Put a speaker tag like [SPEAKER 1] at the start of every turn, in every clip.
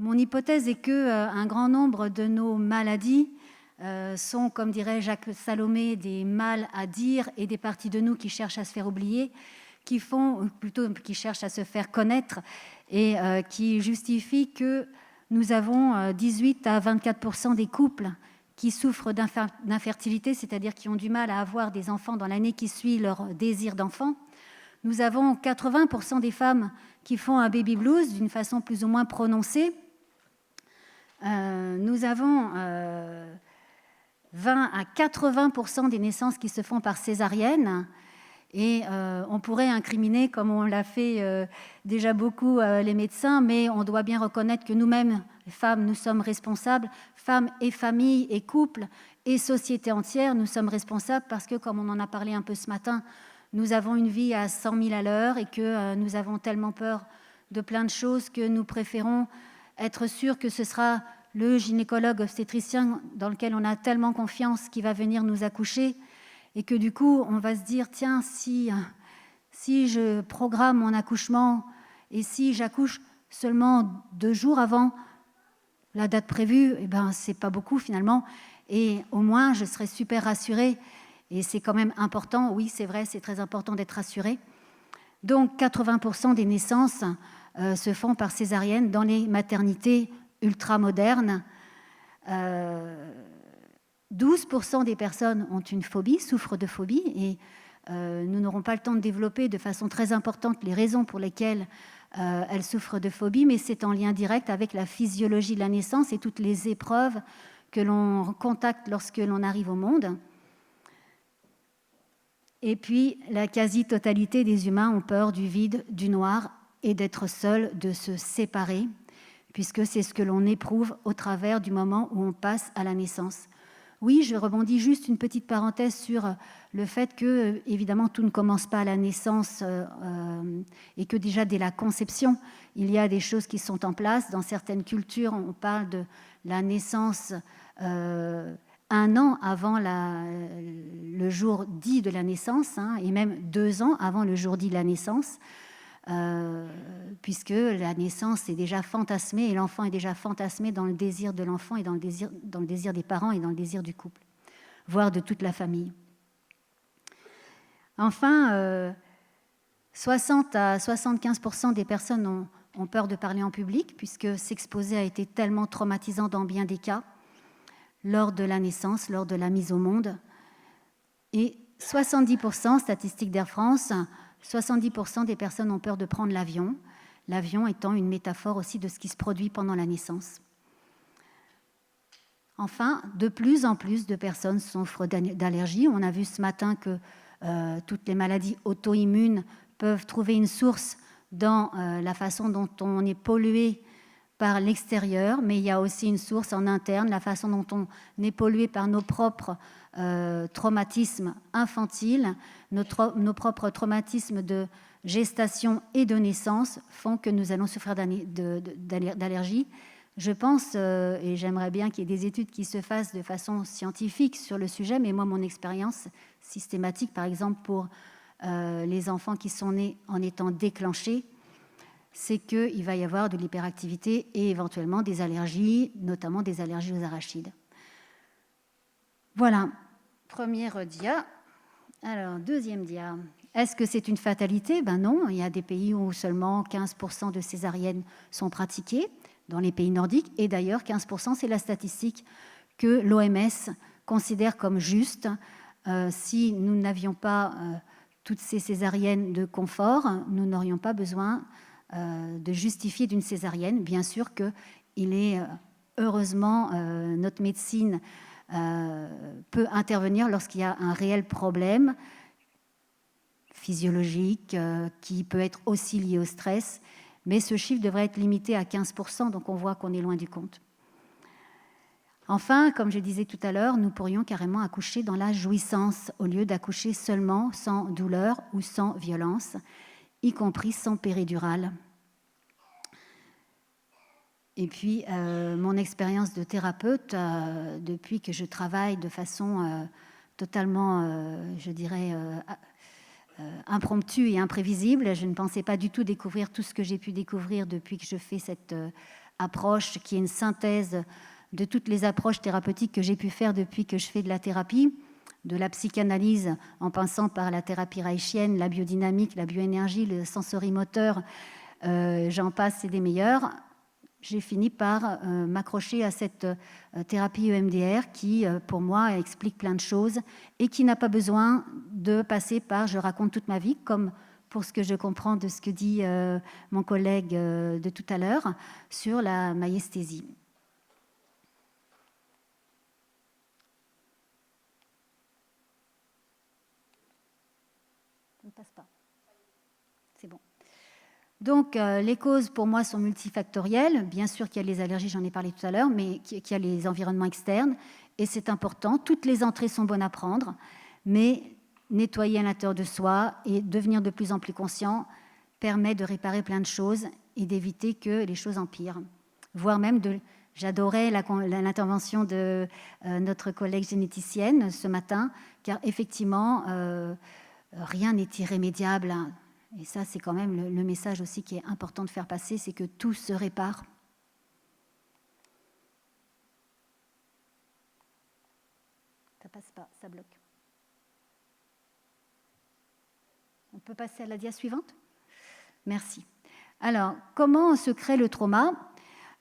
[SPEAKER 1] Mon hypothèse est que un grand nombre de nos maladies sont, comme dirait Jacques Salomé, des mal à dire et des parties de nous qui cherchent à se faire oublier, qui cherchent à se faire connaître et qui justifient que nous avons 18 à 24% des couples qui souffrent d'infertilité, c'est-à-dire qui ont du mal à avoir des enfants dans l'année qui suit leur désir d'enfant. Nous avons 80% des femmes qui font un baby blues d'une façon plus ou moins prononcée. Nous avons 20 à 80% des naissances qui se font par césarienne. Et on pourrait incriminer, comme on l'a fait déjà beaucoup les médecins, mais on doit bien reconnaître que nous-mêmes, les femmes, nous sommes responsables, femmes et familles et couples et société entière, nous sommes responsables parce que, comme on en a parlé un peu ce matin, nous avons une vie à 100 000 à l'heure et que nous avons tellement peur de plein de choses que nous préférons être sûrs que ce sera le gynécologue obstétricien dans lequel on a tellement confiance qui va venir nous accoucher. Et que du coup, on va se dire, tiens, si je programme mon accouchement et si j'accouche seulement 2 jours avant la date prévue, eh ben, c'est pas beaucoup finalement. Et au moins, je serai super rassurée. Et c'est quand même important, oui, c'est vrai, c'est très important d'être rassurée. Donc, 80% des naissances se font par césarienne dans les maternités ultramodernes. 12% des personnes ont une phobie, souffrent de phobie, et nous n'aurons pas le temps de développer de façon très importante les raisons pour lesquelles elles souffrent de phobie, mais c'est en lien direct avec la physiologie de la naissance et toutes les épreuves que l'on contacte lorsque l'on arrive au monde. Et puis, la quasi-totalité des humains ont peur du vide, du noir et d'être seuls, de se séparer, puisque c'est ce que l'on éprouve au travers du moment où on passe à la naissance. Oui, je rebondis juste une petite parenthèse sur le fait que, évidemment, tout ne commence pas à la naissance et que déjà dès la conception, il y a des choses qui sont en place. Dans certaines cultures, on parle de la naissance 1 an avant le jour dit de la naissance, hein, et même 2 ans avant le jour dit de la naissance. Puisque la naissance est déjà fantasmée et l'enfant est déjà fantasmé dans le désir de l'enfant et dans le désir des parents et dans le désir du couple, voire de toute la famille. Enfin, 60 à 75% des personnes ont peur de parler en public, puisque s'exposer a été tellement traumatisant dans bien des cas, lors de la naissance, lors de la mise au monde. Et 70%, statistiques d'Air France, 70% des personnes ont peur de prendre l'avion, l'avion étant une métaphore aussi de ce qui se produit pendant la naissance. Enfin, de plus en plus de personnes souffrent d'allergies. On a vu ce matin que toutes les maladies auto-immunes peuvent trouver une source dans la façon dont on est pollué par l'extérieur, mais il y a aussi une source en interne, la façon dont on est pollué par nos propres traumatismes infantiles, nos propres traumatismes de gestation et de naissance font que nous allons souffrir d'allergies. Je pense, et j'aimerais bien qu'il y ait des études qui se fassent de façon scientifique sur le sujet, mais moi, mon expérience systématique, par exemple, pour les enfants qui sont nés en étant déclenchés, c'est qu'il va y avoir de l'hyperactivité et éventuellement des allergies, notamment des allergies aux arachides. Voilà, première dia. Alors, deuxième dia. Est-ce que c'est une fatalité? Ben non, il y a des pays où seulement 15% de césariennes sont pratiquées, dans les pays nordiques, et d'ailleurs 15% c'est la statistique que l'OMS considère comme juste. Si nous n'avions pas toutes ces césariennes de confort, nous n'aurions pas besoin de justifier d'une césarienne. Bien sûr qu'il est, heureusement, notre médecine peut intervenir lorsqu'il y a un réel problème physiologique qui peut être aussi lié au stress, mais ce chiffre devrait être limité à 15%, donc on voit qu'on est loin du compte. Enfin, comme je disais tout à l'heure, nous pourrions carrément accoucher dans la jouissance, au lieu d'accoucher seulement sans douleur ou sans violence, y compris sans péridurale. Et puis, mon expérience de thérapeute, depuis que je travaille de façon totalement, je dirais, impromptue et imprévisible, je ne pensais pas du tout découvrir tout ce que j'ai pu découvrir depuis que je fais cette approche qui est une synthèse de toutes les approches thérapeutiques que j'ai pu faire depuis que je fais de la thérapie, de la psychanalyse en passant par la thérapie reichienne, la biodynamique, la bioénergie, le sensorimoteur, j'en passe, c'est des meilleurs. J'ai fini par m'accrocher à cette thérapie EMDR qui, pour moi, explique plein de choses et qui n'a pas besoin de passer par « je raconte toute ma vie », comme pour ce que je comprends de ce que dit mon collègue de tout à l'heure sur la myesthésie. Ça ne passe pas. C'est bon. Donc, les causes, pour moi, sont multifactorielles. Bien sûr qu'il y a les allergies, j'en ai parlé tout à l'heure, mais qu'il y a les environnements externes. Et c'est important. Toutes les entrées sont bonnes à prendre. Mais nettoyer à l'intérieur de soi et devenir de plus en plus conscient permet de réparer plein de choses et d'éviter que les choses empirent. Voire même J'adorais l'intervention de notre collègue généticienne ce matin, car effectivement, rien n'est irrémédiable. Et ça, c'est quand même le message aussi qui est important de faire passer, c'est que tout se répare. Ça passe pas, ça bloque. On peut passer à la dia suivante ? Merci. Alors, comment se crée le trauma ?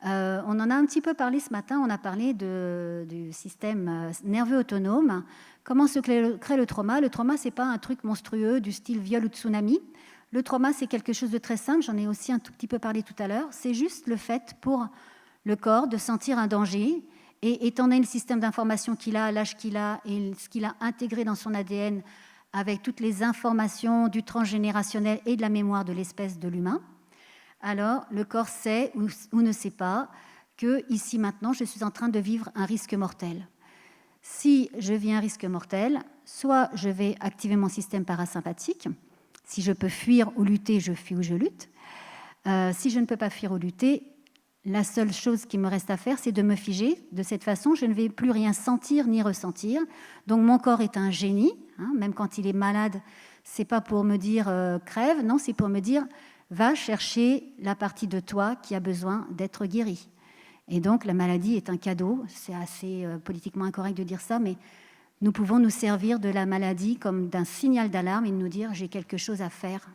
[SPEAKER 1] On en a un petit peu parlé ce matin, on a parlé du système nerveux autonome. Comment se crée le trauma ? Le trauma, ce n'est pas un truc monstrueux du style viol ou tsunami. Le trauma, c'est quelque chose de très simple, j'en ai aussi un tout petit peu parlé tout à l'heure. C'est juste le fait pour le corps de sentir un danger et étant donné le système d'information qu'il a, l'âge qu'il a et ce qu'il a intégré dans son ADN avec toutes les informations du transgénérationnel et de la mémoire de l'espèce de l'humain, alors le corps sait ou ne sait pas que ici maintenant je suis en train de vivre un risque mortel. Si je vis un risque mortel, soit je vais activer mon système parasympathique. Si je peux fuir ou lutter, je fuis ou je lutte. Si je ne peux pas fuir ou lutter, la seule chose qui me reste à faire, c'est de me figer. De cette façon, je ne vais plus rien sentir ni ressentir. Donc mon corps est un génie. Même quand il est malade, c'est pas pour me dire crève, non, c'est pour me dire va chercher la partie de toi qui a besoin d'être guérie. Et donc la maladie est un cadeau. C'est assez politiquement incorrect de dire ça, mais nous pouvons nous servir de la maladie comme d'un signal d'alarme et nous dire « j'ai quelque chose à faire ».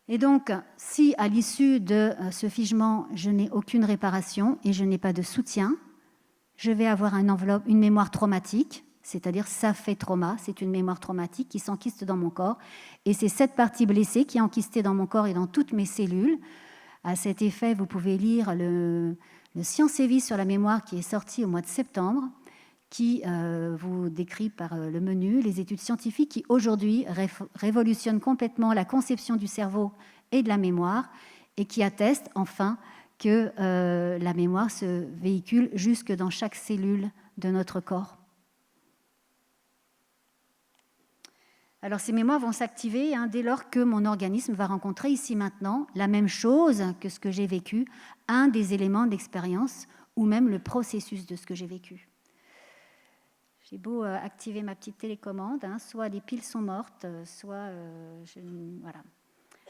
[SPEAKER 1] Et donc, si à l'issue de ce figement, je n'ai aucune réparation et je n'ai pas de soutien, je vais avoir une mémoire traumatique, c'est-à-dire ça fait trauma, c'est une mémoire traumatique qui s'enquiste dans mon corps. Et c'est cette partie blessée qui est enquistée dans mon corps et dans toutes mes cellules. À cet effet, vous pouvez lire le Science et Vie sur la mémoire qui est sorti au mois de septembre, qui vous décrit par le menu les études scientifiques qui aujourd'hui révolutionnent complètement la conception du cerveau et de la mémoire et qui attestent enfin que la mémoire se véhicule jusque dans chaque cellule de notre corps. Alors ces mémoires vont s'activer dès lors que mon organisme va rencontrer ici maintenant la même chose que ce que j'ai vécu, un des éléments d'expérience ou même le processus de ce que j'ai vécu. J'ai beau activer ma petite télécommande, soit les piles sont mortes, soit... voilà.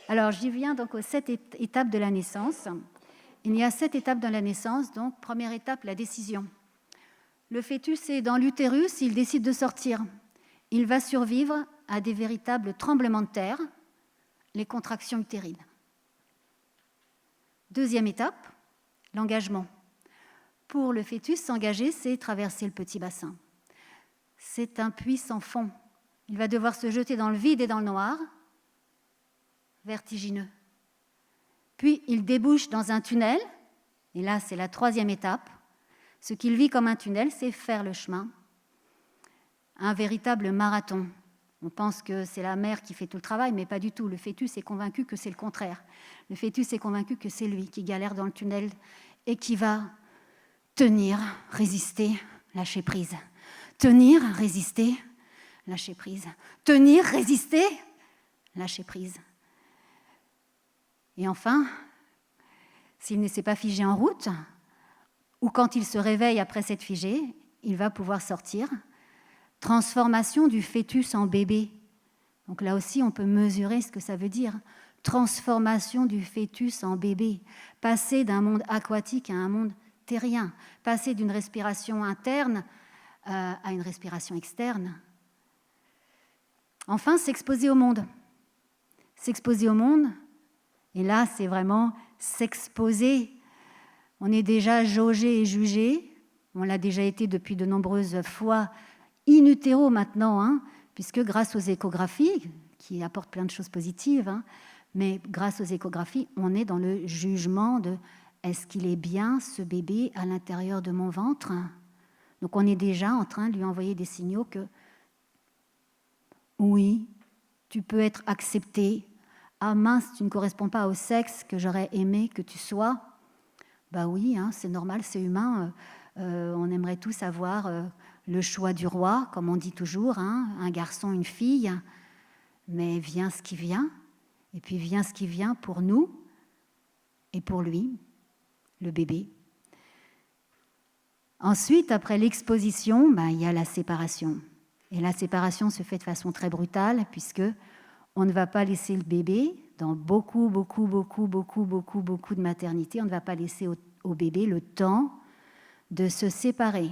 [SPEAKER 1] Alors, j'y viens donc aux 7 étapes de la naissance. Il y a 7 étapes de la naissance, donc première étape, la décision. Le fœtus est dans l'utérus, il décide de sortir. Il va survivre à des véritables tremblements de terre, les contractions utérines. Deuxième étape, l'engagement. Pour le fœtus, s'engager, c'est traverser le petit bassin. C'est un puits sans fond. Il va devoir se jeter dans le vide et dans le noir, vertigineux. Puis il débouche dans un tunnel, et là c'est la troisième étape. Ce qu'il vit comme un tunnel, c'est faire le chemin. Un véritable marathon. On pense que c'est la mère qui fait tout le travail, mais pas du tout. Le fœtus est convaincu que c'est le contraire. Le fœtus est convaincu que c'est lui qui galère dans le tunnel et qui va tenir, résister, lâcher prise. Tenir, résister, lâcher prise. Tenir, résister, lâcher prise. Et enfin, s'il ne s'est pas figé en route, ou quand il se réveille après s'être figé, il va pouvoir sortir. Transformation du fœtus en bébé. Donc là aussi, on peut mesurer ce que ça veut dire. transformation du fœtus en bébé, passer d'un monde aquatique à un monde terrien, passer d'une respiration interne à une respiration externe. Enfin, s'exposer au monde. S'exposer au monde, et là, c'est vraiment s'exposer. On est déjà jaugé et jugé, on l'a déjà été depuis de nombreuses fois, in utero maintenant, hein, puisque grâce aux échographies, qui apportent plein de choses positives, hein, mais grâce aux échographies, on est dans le jugement de est-ce qu'il est bien, ce bébé, à l'intérieur de mon ventre? Donc on est déjà en train de lui envoyer des signaux que oui, tu peux être accepté. Ah mince, tu ne corresponds pas au sexe que j'aurais aimé que tu sois. Bah oui, hein, c'est normal, c'est humain. On aimerait tous avoir le choix du roi, comme on dit toujours, hein, un garçon, une fille. Mais vient ce qui vient, et puis vient ce qui vient pour nous et pour lui, le bébé. Ensuite, après l'exposition, il y a la séparation. Et la séparation se fait de façon très brutale, puisque on ne va pas laisser le bébé, dans beaucoup de maternités, on ne va pas laisser au bébé le temps de se séparer,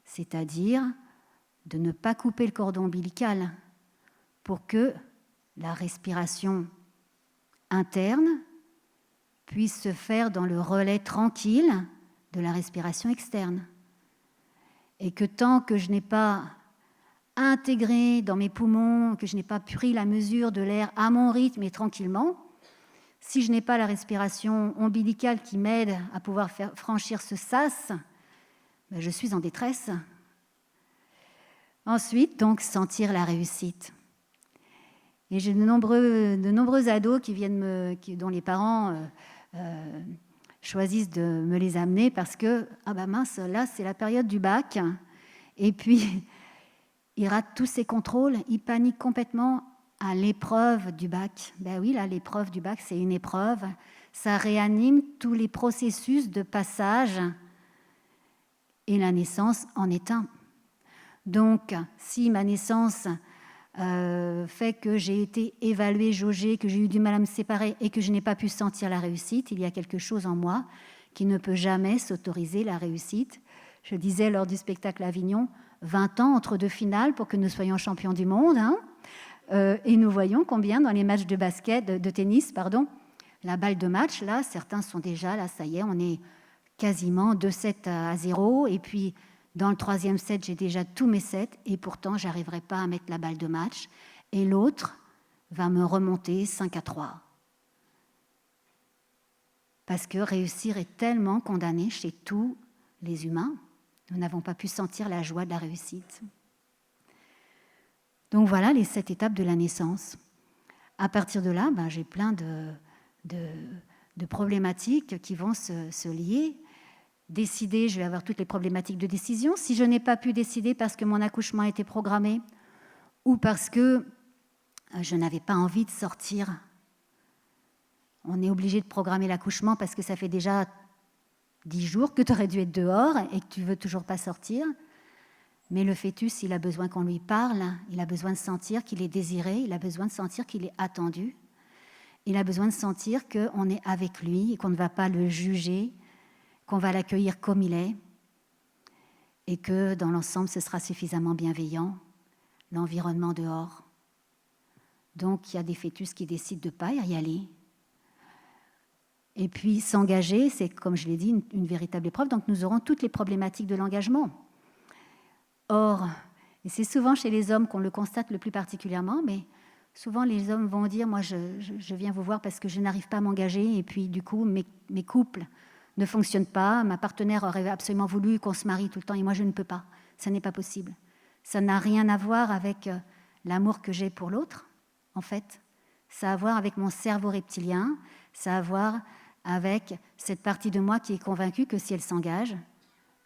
[SPEAKER 1] c'est-à-dire de ne pas couper le cordon ombilical pour que la respiration interne puisse se faire dans le relais tranquille de la respiration externe. Et que tant que je n'ai pas intégré dans mes poumons, que je n'ai pas pris la mesure de l'air à mon rythme et tranquillement, si je n'ai pas la respiration ombilicale qui m'aide à pouvoir faire franchir ce sas, je suis en détresse. Ensuite, donc, sentir la réussite. Et j'ai de nombreux ados qui dont les parents choisissent de me les amener parce que, mince, là, c'est la période du bac. Et puis, ils ratent tous ces contrôles, ils paniquent complètement à l'épreuve du bac. Ben oui, là, l'épreuve du bac, c'est une épreuve. Ça réanime tous les processus de passage et la naissance en est un. Donc, si ma naissance fait que j'ai été évaluée, jaugée, que j'ai eu du mal à me séparer et que je n'ai pas pu sentir la réussite, il y a quelque chose en moi qui ne peut jamais s'autoriser la réussite. Je disais lors du spectacle à Avignon, 20 ans entre deux finales pour que nous soyons champions du monde. Hein, et nous voyons combien dans les matchs de tennis, la balle de match, là, certains sont déjà, là, ça y est, on est quasiment 2-7-0. Et puis, dans le troisième set, j'ai déjà tous mes sets et pourtant, je n'arriverai pas à mettre la balle de match. Et l'autre va me remonter 5-3. Parce que réussir est tellement condamné chez tous les humains. Nous n'avons pas pu sentir la joie de la réussite. Donc voilà les 7 étapes de la naissance. À partir de là, j'ai plein de problématiques qui vont se lier. Décider, je vais avoir toutes les problématiques de décision. Si je n'ai pas pu décider parce que mon accouchement a été programmé ou parce que je n'avais pas envie de sortir, on est obligé de programmer l'accouchement parce que ça fait déjà 10 jours que tu aurais dû être dehors et que tu ne veux toujours pas sortir. Mais le fœtus, il a besoin qu'on lui parle, il a besoin de sentir qu'il est désiré, il a besoin de sentir qu'il est attendu, il a besoin de sentir qu'on est avec lui et qu'on ne va pas le juger, qu'on va l'accueillir comme il est et que dans l'ensemble, ce sera suffisamment bienveillant, l'environnement dehors. Donc, il y a des fœtus qui décident de ne pas y aller. Et puis, s'engager, c'est, comme je l'ai dit, une véritable épreuve. Donc, nous aurons toutes les problématiques de l'engagement. Or, et c'est souvent chez les hommes qu'on le constate le plus particulièrement, mais souvent les hommes vont dire « moi, je viens vous voir parce que je n'arrive pas à m'engager et puis du coup, mes couples ne fonctionnent pas, ma partenaire aurait absolument voulu qu'on se marie tout le temps et moi, je ne peux pas. Ça n'est pas possible. » Ça n'a rien à voir avec l'amour que j'ai pour l'autre, en fait. Ça a à voir avec mon cerveau reptilien, ça a à voir avec cette partie de moi qui est convaincue que si elle s'engage,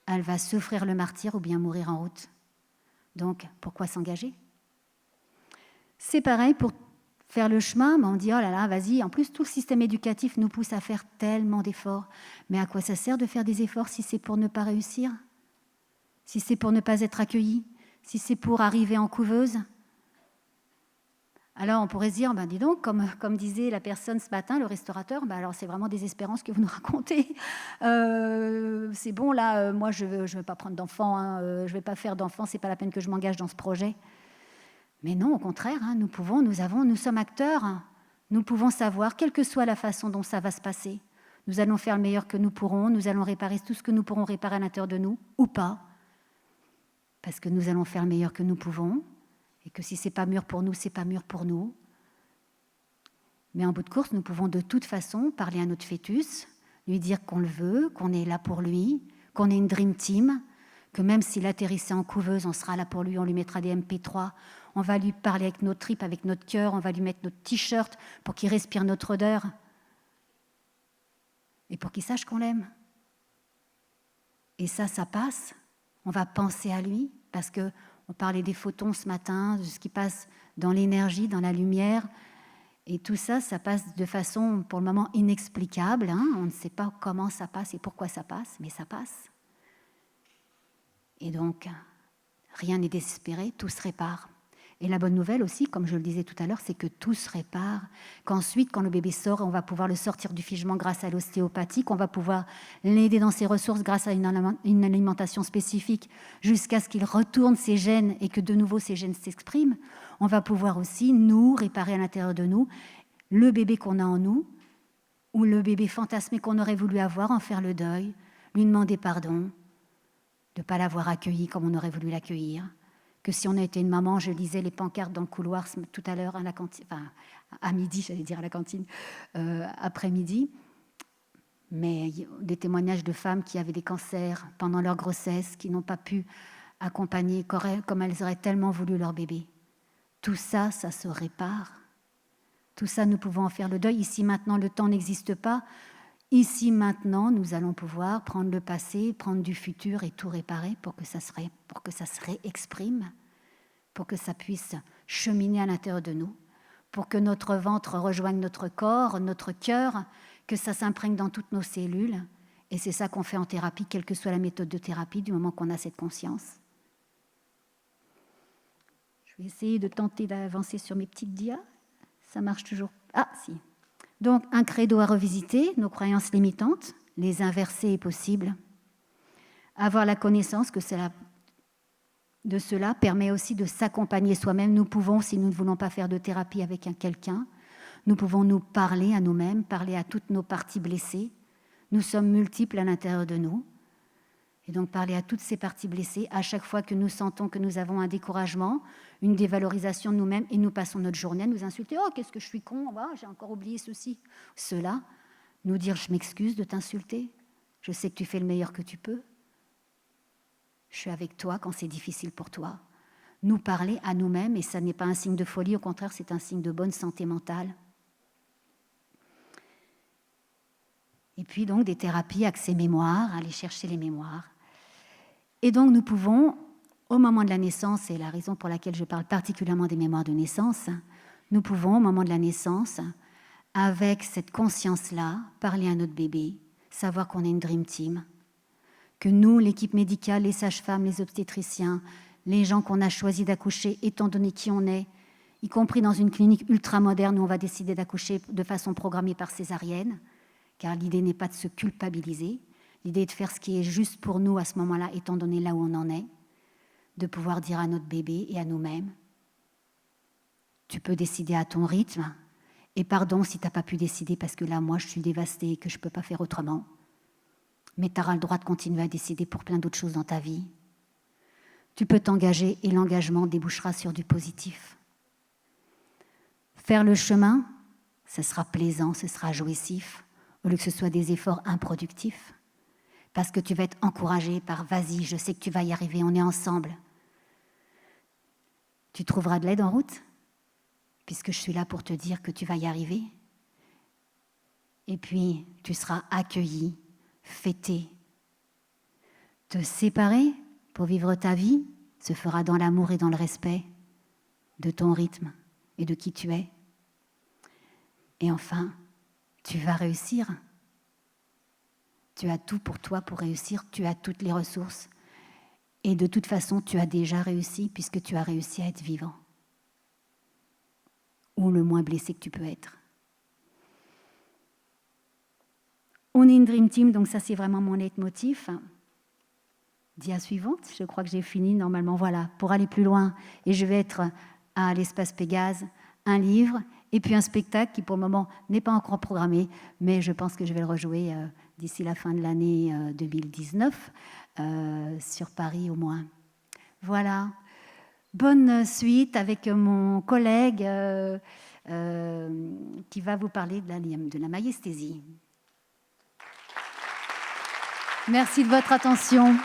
[SPEAKER 1] elle va souffrir le martyre ou bien mourir en route. Donc, pourquoi s'engager? C'est pareil pour faire le chemin, on dit « oh là là, vas-y ». En plus, tout le système éducatif nous pousse à faire tellement d'efforts. Mais à quoi ça sert de faire des efforts si c'est pour ne pas réussir? Si c'est pour ne pas être accueilli? Si c'est pour arriver en couveuse? Alors on pourrait se dire, dis donc, comme disait la personne ce matin, le restaurateur, alors c'est vraiment désespérant ce que vous nous racontez. C'est bon là, moi je veux pas prendre d'enfant, je vais pas faire d'enfant, c'est pas la peine que je m'engage dans ce projet. Mais non, au contraire, nous sommes acteurs, nous pouvons savoir, quelle que soit la façon dont ça va se passer. Nous allons faire le meilleur que nous pourrons, nous allons réparer tout ce que nous pourrons réparer à l'intérieur de nous, ou pas, parce que nous allons faire le meilleur que nous pouvons, et que si c'est pas mûr pour nous, c'est pas mûr pour nous. Mais en bout de course, nous pouvons de toute façon parler à notre fœtus, lui dire qu'on le veut, qu'on est là pour lui, qu'on est une dream team, que même s'il atterrissait en couveuse, on sera là pour lui, on lui mettra des MP3, on va lui parler avec nos tripes, avec notre cœur, on va lui mettre notre t-shirt pour qu'il respire notre odeur et pour qu'il sache qu'on l'aime. Et ça passe. On va penser à lui parce qu'on parlait des photons ce matin, de ce qui passe dans l'énergie, dans la lumière. Et tout ça passe de façon, pour le moment, inexplicable. On ne sait pas comment ça passe et pourquoi ça passe, mais ça passe. Et donc, rien n'est désespéré, tout se répare. Et la bonne nouvelle aussi, comme je le disais tout à l'heure, c'est que tout se répare. Qu'ensuite, quand le bébé sort, on va pouvoir le sortir du figement grâce à l'ostéopathie, qu'on va pouvoir l'aider dans ses ressources grâce à une alimentation spécifique, jusqu'à ce qu'il retourne ses gènes et que de nouveau ces gènes s'expriment. On va pouvoir aussi, nous, réparer à l'intérieur de nous le bébé qu'on a en nous, ou le bébé fantasmé qu'on aurait voulu avoir, en faire le deuil, lui demander pardon, de ne pas l'avoir accueilli comme on aurait voulu l'accueillir. Que si on a été une maman, je lisais les pancartes dans le couloir tout à l'heure à la cantine, enfin à midi, j'allais dire à la cantine, après-midi, mais des témoignages de femmes qui avaient des cancers pendant leur grossesse, qui n'ont pas pu accompagner comme elles auraient tellement voulu leur bébé. Tout ça, ça se répare. Tout ça, nous pouvons en faire le deuil. Ici, maintenant, le temps n'existe pas. Ici, maintenant, nous allons pouvoir prendre le passé, prendre du futur et tout réparer pour que ça se réexprime, pour que ça puisse cheminer à l'intérieur de nous, pour que notre ventre rejoigne notre corps, notre cœur, que ça s'imprègne dans toutes nos cellules. Et c'est ça qu'on fait en thérapie, quelle que soit la méthode de thérapie, du moment qu'on a cette conscience. Je vais essayer de tenter d'avancer sur mes petites dias. Ça marche toujours. Ah, si. Donc, un credo à revisiter, nos croyances limitantes, les inverser est possible. Avoir la connaissance que de cela permet aussi de s'accompagner soi-même. Nous pouvons, si nous ne voulons pas faire de thérapie avec quelqu'un, nous pouvons nous parler à nous-mêmes, parler à toutes nos parties blessées. Nous sommes multiples à l'intérieur de nous. Et donc parler à toutes ces parties blessées, à chaque fois que nous sentons que nous avons un découragement, une dévalorisation de nous-mêmes, et nous passons notre journée à nous insulter. « Oh, qu'est-ce que je suis con, j'ai encore oublié ceci. » Cela, nous dire « Je m'excuse de t'insulter, je sais que tu fais le meilleur que tu peux. Je suis avec toi quand c'est difficile pour toi. » Nous parler à nous-mêmes, et ça n'est pas un signe de folie, au contraire, c'est un signe de bonne santé mentale. Et puis donc des thérapies axées mémoire, aller chercher les mémoires. Et donc nous pouvons, au moment de la naissance, et la raison pour laquelle je parle particulièrement des mémoires de naissance, nous pouvons, au moment de la naissance, avec cette conscience-là, parler à notre bébé, savoir qu'on est une dream team, que nous, l'équipe médicale, les sages-femmes, les obstétriciens, les gens qu'on a choisi d'accoucher, étant donné qui on est, y compris dans une clinique ultra-moderne où on va décider d'accoucher de façon programmée par césarienne, car l'idée n'est pas de se culpabiliser, l'idée est de faire ce qui est juste pour nous à ce moment-là, étant donné là où on en est, de pouvoir dire à notre bébé et à nous-mêmes, tu peux décider à ton rythme, et pardon si tu n'as pas pu décider parce que là, moi, je suis dévastée et que je ne peux pas faire autrement, mais tu auras le droit de continuer à décider pour plein d'autres choses dans ta vie. Tu peux t'engager et l'engagement débouchera sur du positif. Faire le chemin, ce sera plaisant, ce sera jouissif, au lieu que ce soit des efforts improductifs. Parce que tu vas être encouragé par « vas-y, je sais que tu vas y arriver, on est ensemble ». Tu trouveras de l'aide en route, puisque je suis là pour te dire que tu vas y arriver. Et puis, tu seras accueilli, fêté. Te séparer pour vivre ta vie se fera dans l'amour et dans le respect de ton rythme et de qui tu es. Et enfin, tu vas réussir. Tu as tout pour toi pour réussir, tu as toutes les ressources. Et de toute façon, tu as déjà réussi puisque tu as réussi à être vivant. ou le moins blessé que tu peux être. On est une Dream Team, donc ça c'est vraiment mon leitmotiv. Dia suivante, je crois que j'ai fini normalement. Voilà, pour aller plus loin. Et je vais être à l'espace Pégase, un livre et puis un spectacle qui pour le moment n'est pas encore programmé, mais je pense que je vais le rejouer d'ici la fin de l'année 2019, sur Paris au moins. Voilà. Bonne suite avec mon collègue qui va vous parler de la maïesthésie. Merci de votre attention.